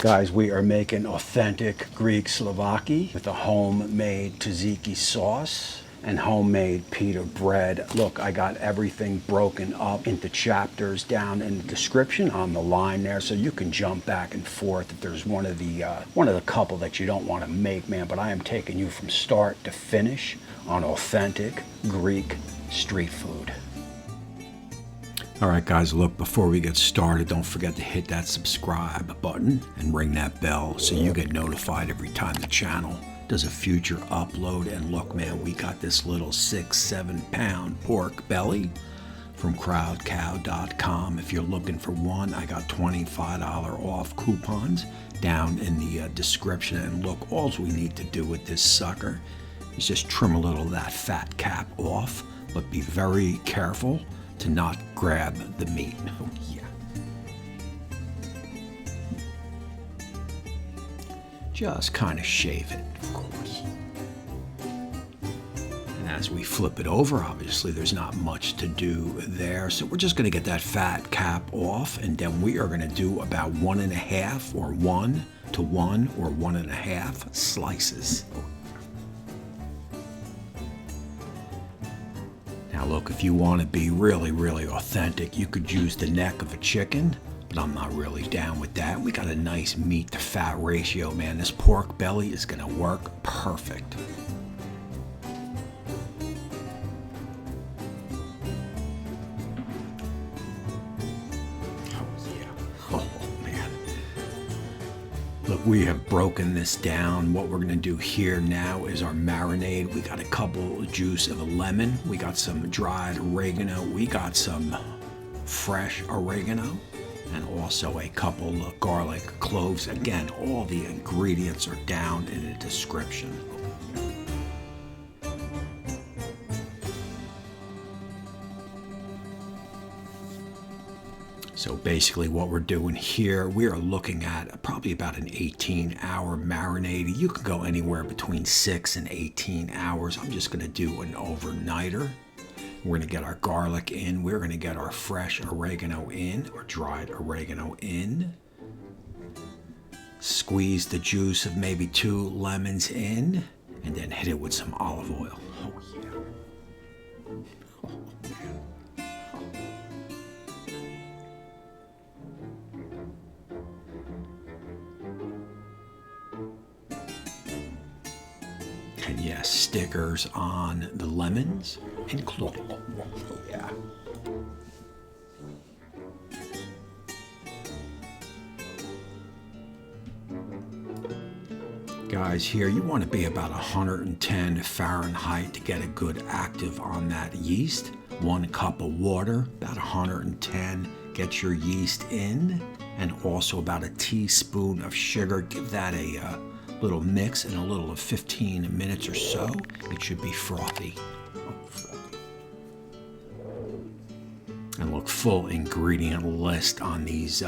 Guys, we are making authentic Greek Souvlaki with a homemade tzatziki sauce and homemade pita bread. Look, I got everything broken up into chapters down in the description on the line there, so you can jump back and forth if there's one of the couple that you don't want to make, man. But I am taking you from start to finish on authentic Greek street food. All right, guys, look, before we get started, don't forget to hit that subscribe button and ring that bell so you get notified every time the channel does a future upload. And look, man, we got this little 6-7 pound pork belly from crowdcow.com. If you're looking for one, I got $25 off coupons down in the description. And look, all we need to do with this sucker is just trim a little of that fat cap off, but be very careful to not grab the meat. Oh, yeah. Just kind of shave it, of course. And as we flip it over, obviously there's not much to do there. So we're just going to get that fat cap off, and then we are going to do about 1.5 or 1 to 1 or 1.5 slices. Now look, if you want to be really, really authentic, you could use the neck of a chicken, but I'm not really down with that. We got a nice meat to fat ratio, man. This pork belly is going to work perfect. Look, we have broken this down. What we're gonna do here now is our marinade. We got a couple juice of a lemon. We got some dried oregano. We got some fresh oregano and also a couple of garlic cloves. Again, all the ingredients are down in the description. So basically what we're doing here, we are looking at probably about an 18-hour marinade. You can go anywhere between 6 and 18 hours. I'm just gonna do an overnighter. We're gonna get our garlic in. We're gonna get our fresh oregano in, or dried oregano in. Squeeze the juice of maybe 2 lemons in, and then hit it with some olive oil. Oh yeah. And yes, stickers on the lemons included. Yeah. Guys, here you want to be about 110 Fahrenheit to get a good active on that yeast. 1 cup of water, about 110. Get your yeast in, and also about a teaspoon of sugar. Give that a little mix in a little of 15 minutes or so. It should be frothy. And look, full ingredient list on these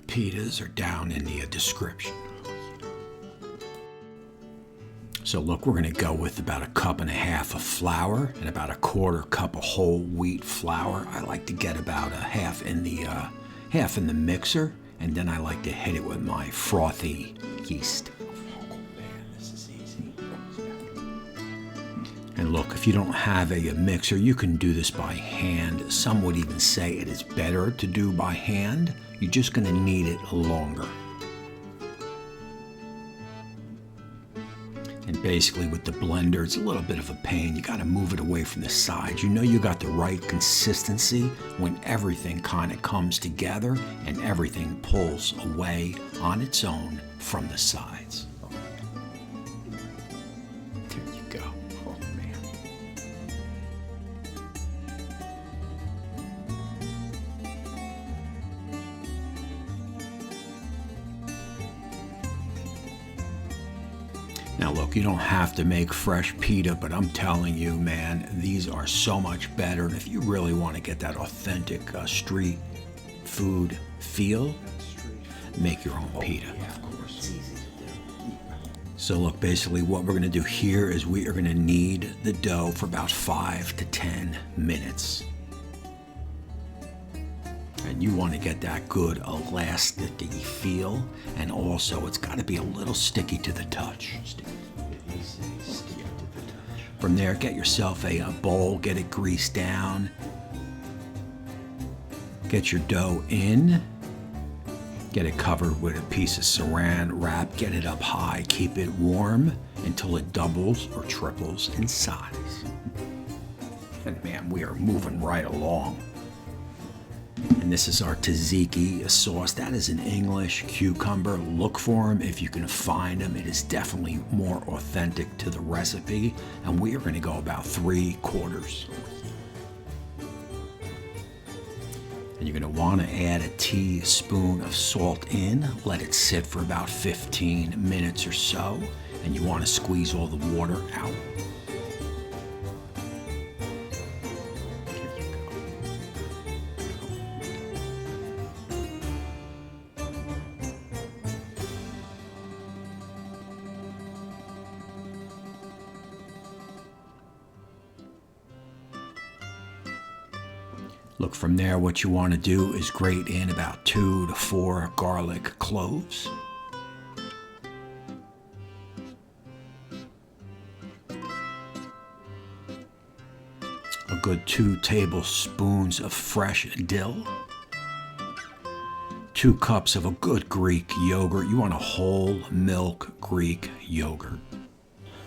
pitas are down in the description. So look, we're gonna go with about 1.5 cups of flour and about 1/4 cup of whole wheat flour. I like to get about half in the mixer, and then I like to hit it with my frothy yeast. And look, if you don't have a mixer, you can do this by hand. Some would even say it is better to do by hand. You're just gonna need it longer. And basically with the blender, it's a little bit of a pain. You gotta move it away from the sides. You know you got the right consistency when everything kind of comes together and everything pulls away on its own from the sides. There you go. Oh man. Now look, you don't have to make fresh pita, but I'm telling you, man, these are so much better. And if you really want to get that authentic street food feel, make your own pita. Yeah, of course. It's easy to do. So look, basically what we're going to do here is we are going to knead the dough for about 5 to 10 minutes. And you want to get that good elasticy feel, and also it's got to be a little sticky to the touch. From there, get yourself a bowl, get it greased down. Get your dough in. Get it covered with a piece of saran wrap. Get it up high. Keep it warm until it doubles or triples in size. And man, we are moving right along. And this is our tzatziki sauce. That is in English, cucumber. Look for them if you can find them. It is definitely more authentic to the recipe. And we are going to go about 3/4. And you're going to want to add a teaspoon of salt in. Let it sit for about 15 minutes or so. And you want to squeeze all the water out. Look, from there, what you want to do is grate in about 2 to 4 garlic cloves. A good 2 tablespoons of fresh dill. 2 cups of a good Greek yogurt. You want a whole milk Greek yogurt.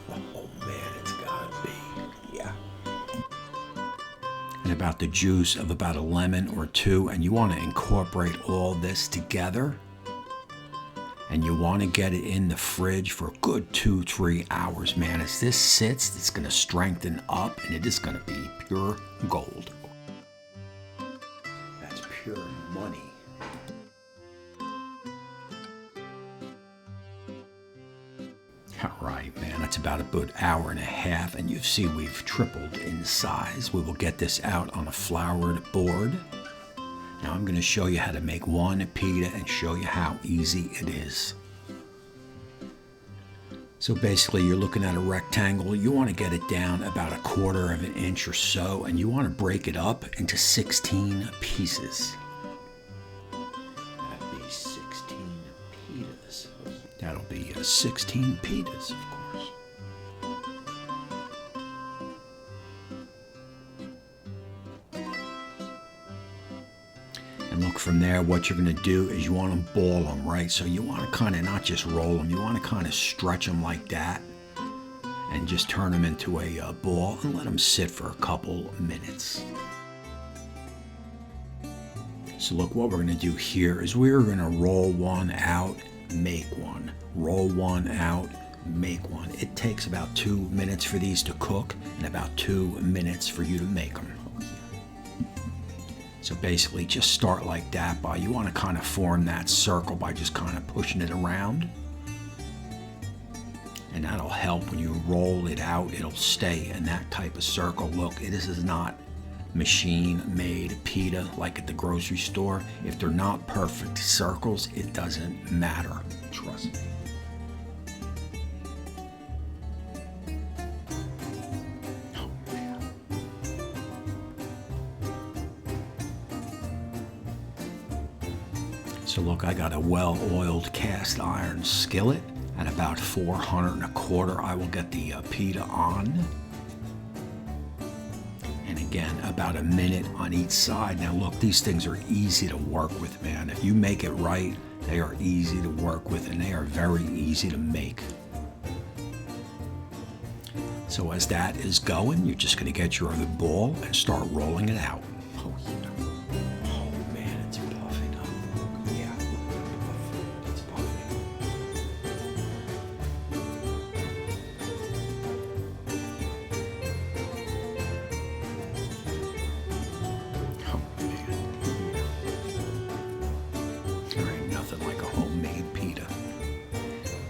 Oh man, it's gotta be, yeah. And about the juice of about a lemon or 2, and you want to incorporate all this together. And you want to get it in the fridge for a good 2-3 hours, man. As this sits, it's going to strengthen up, and it is going to be pure gold. That's pure money. All right, man, that's about a good hour and a half, and you see we've tripled in size. We will get this out on a floured board. Now I'm going to show you how to make one pita and show you how easy it is. So basically you're looking at a rectangle. You want to get it down about 1/4 of an inch or so, and you want to break it up into 16 pieces. That'd be 16 pitas. That'll be 16 pitas, of course. And look, from there, what you're going to do is you want to ball them, right? So you want to kind of not just roll them, you want to kind of stretch them like that and just turn them into a ball and let them sit for a couple minutes. So look, what we're going to do here is we're going to roll one out, make one. Roll one out, make one. It takes about 2 minutes for these to cook and about 2 minutes for you to make them. So basically just start like that you want to kind of form that circle by just kind of pushing it around. And that'll help when you roll it out, it'll stay in that type of circle. Look, this is not machine-made pita like at the grocery store. If they're not perfect circles, it doesn't matter. Trust me. So look, I got a well-oiled cast iron skillet. At about 400 1/4, I will get the pita on. And again, about a minute on each side. Now look, these things are easy to work with, man. If you make it right, they are easy to work with and they are very easy to make. So as that is going, you're just going to get your other ball and start rolling it out. Oh yeah. Like a homemade pita.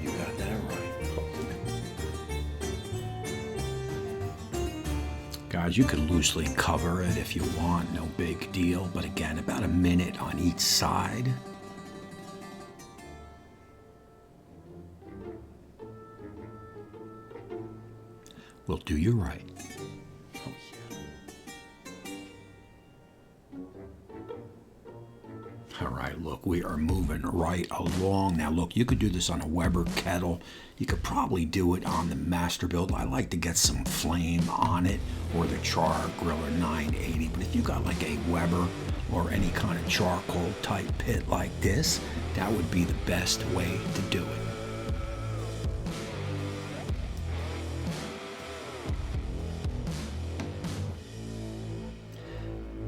You got that right. Guys, you could loosely cover it if you want, no big deal. But again, about a minute on each side. Will do you right. All right, look, we are moving right along. Now, look, you could do this on a Weber kettle. You could probably do it on the Masterbuilt. I like to get some flame on it, or the Char Griller 980. But if you got like a Weber or any kind of charcoal type pit like this, that would be the best way to do it.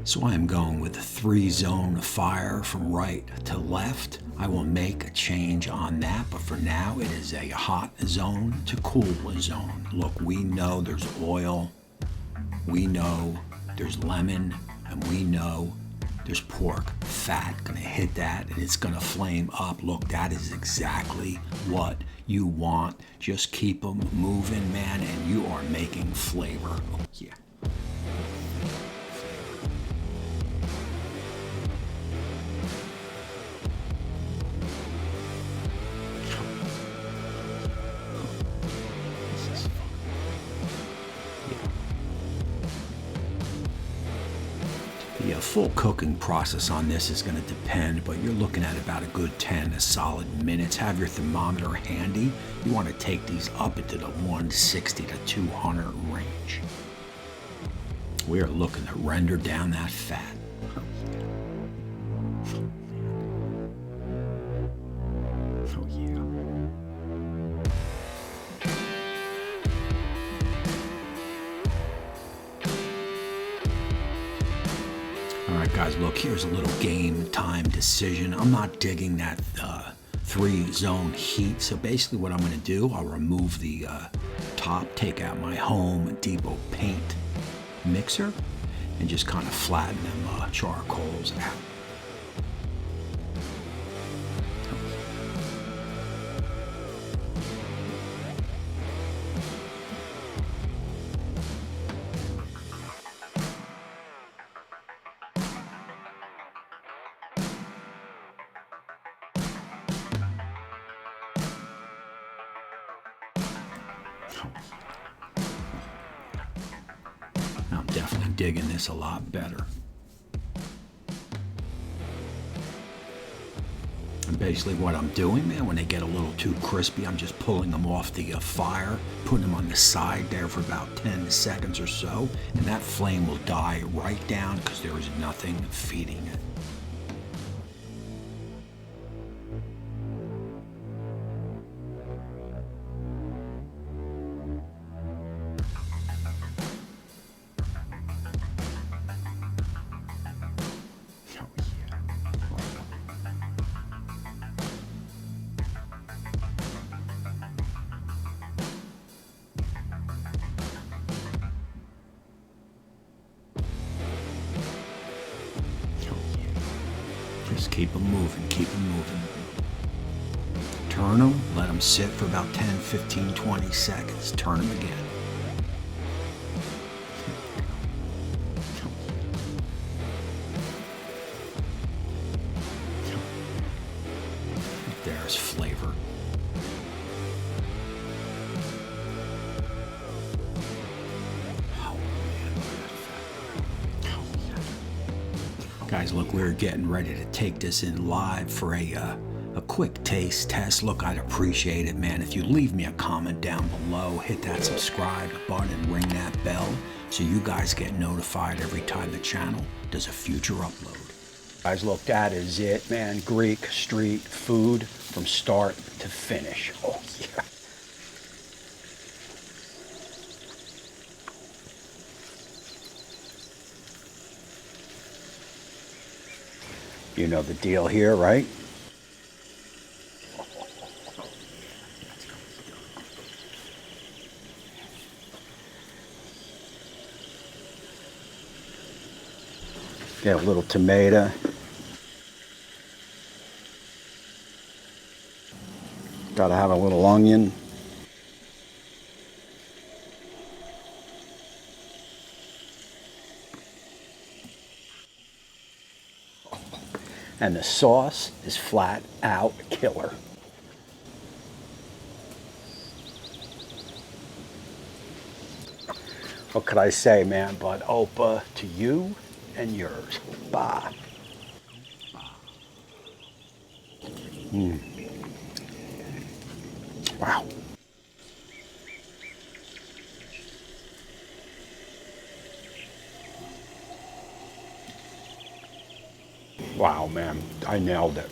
So I am going with a 3-zone fire from right to left. I will make a change on that, but for now it is a hot zone to cool zone. Look, we know there's oil, we know there's lemon, and we know there's pork fat. Gonna hit that and it's gonna flame up. Look, that is exactly what you want. Just keep them moving, man, and you are making flavor. Oh, yeah. The full cooking process on this is going to depend, but you're looking at about a good 10 solid minutes. Have your thermometer handy. You want to take these up into the 160 to 200 range. We are looking to render down that fat. Oh yeah. Alright guys, look, here's a little game time decision. I'm not digging that 3-zone heat, so basically what I'm going to do, I'll remove the top, take out my Home Depot paint mixer, and just kind of flatten them charcoals out. I'm definitely digging this a lot better. And basically what I'm doing, man, when they get a little too crispy, I'm just pulling them off the fire, putting them on the side there for about 10 seconds or so, and that flame will die right down because there is nothing feeding it. Just keep them moving, keep them moving. Turn them, let them sit for about 10, 15, 20 seconds. Turn them again. There's flavor. Guys, look, we're getting ready to take this in live for a quick taste test. Look, I'd appreciate it, man, if you leave me a comment down below, hit that subscribe button, ring that bell, so you guys get notified every time the channel does a future upload. Guys, look, that is it, man. Greek street food from start to finish. Oh, yeah. You know the deal here, right? Get a little tomato. Gotta have a little onion. And the sauce is flat out killer. What could I say, man, but Opa to you and yours. Bye. Wow. Wow, man, I nailed it.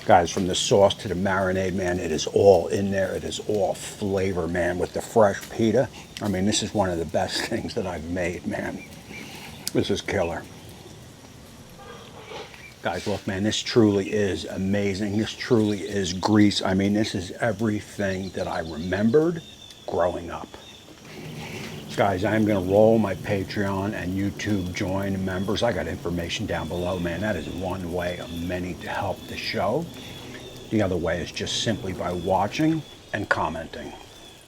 Guys, from the sauce to the marinade, man, it is all in there. It is all flavor, man, with the fresh pita. I mean, this is one of the best things that I've made, man. This is killer. Guys, look, man, this truly is amazing. This truly is Greece. I mean, this is everything that I remembered growing up. Guys, I'm going to roll my Patreon and YouTube join members. I got information down below, man. That is one way of many to help the show. The other way is just simply by watching and commenting.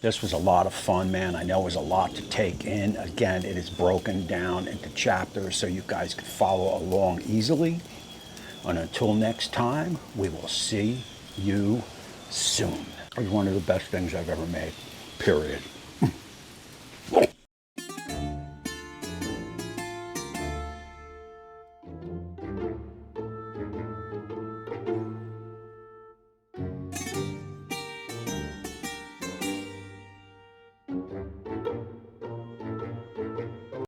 This was a lot of fun, man. I know it was a lot to take in. Again, it is broken down into chapters so you guys can follow along easily. And until next time, we will see you soon. It was one of the best things I've ever made, period.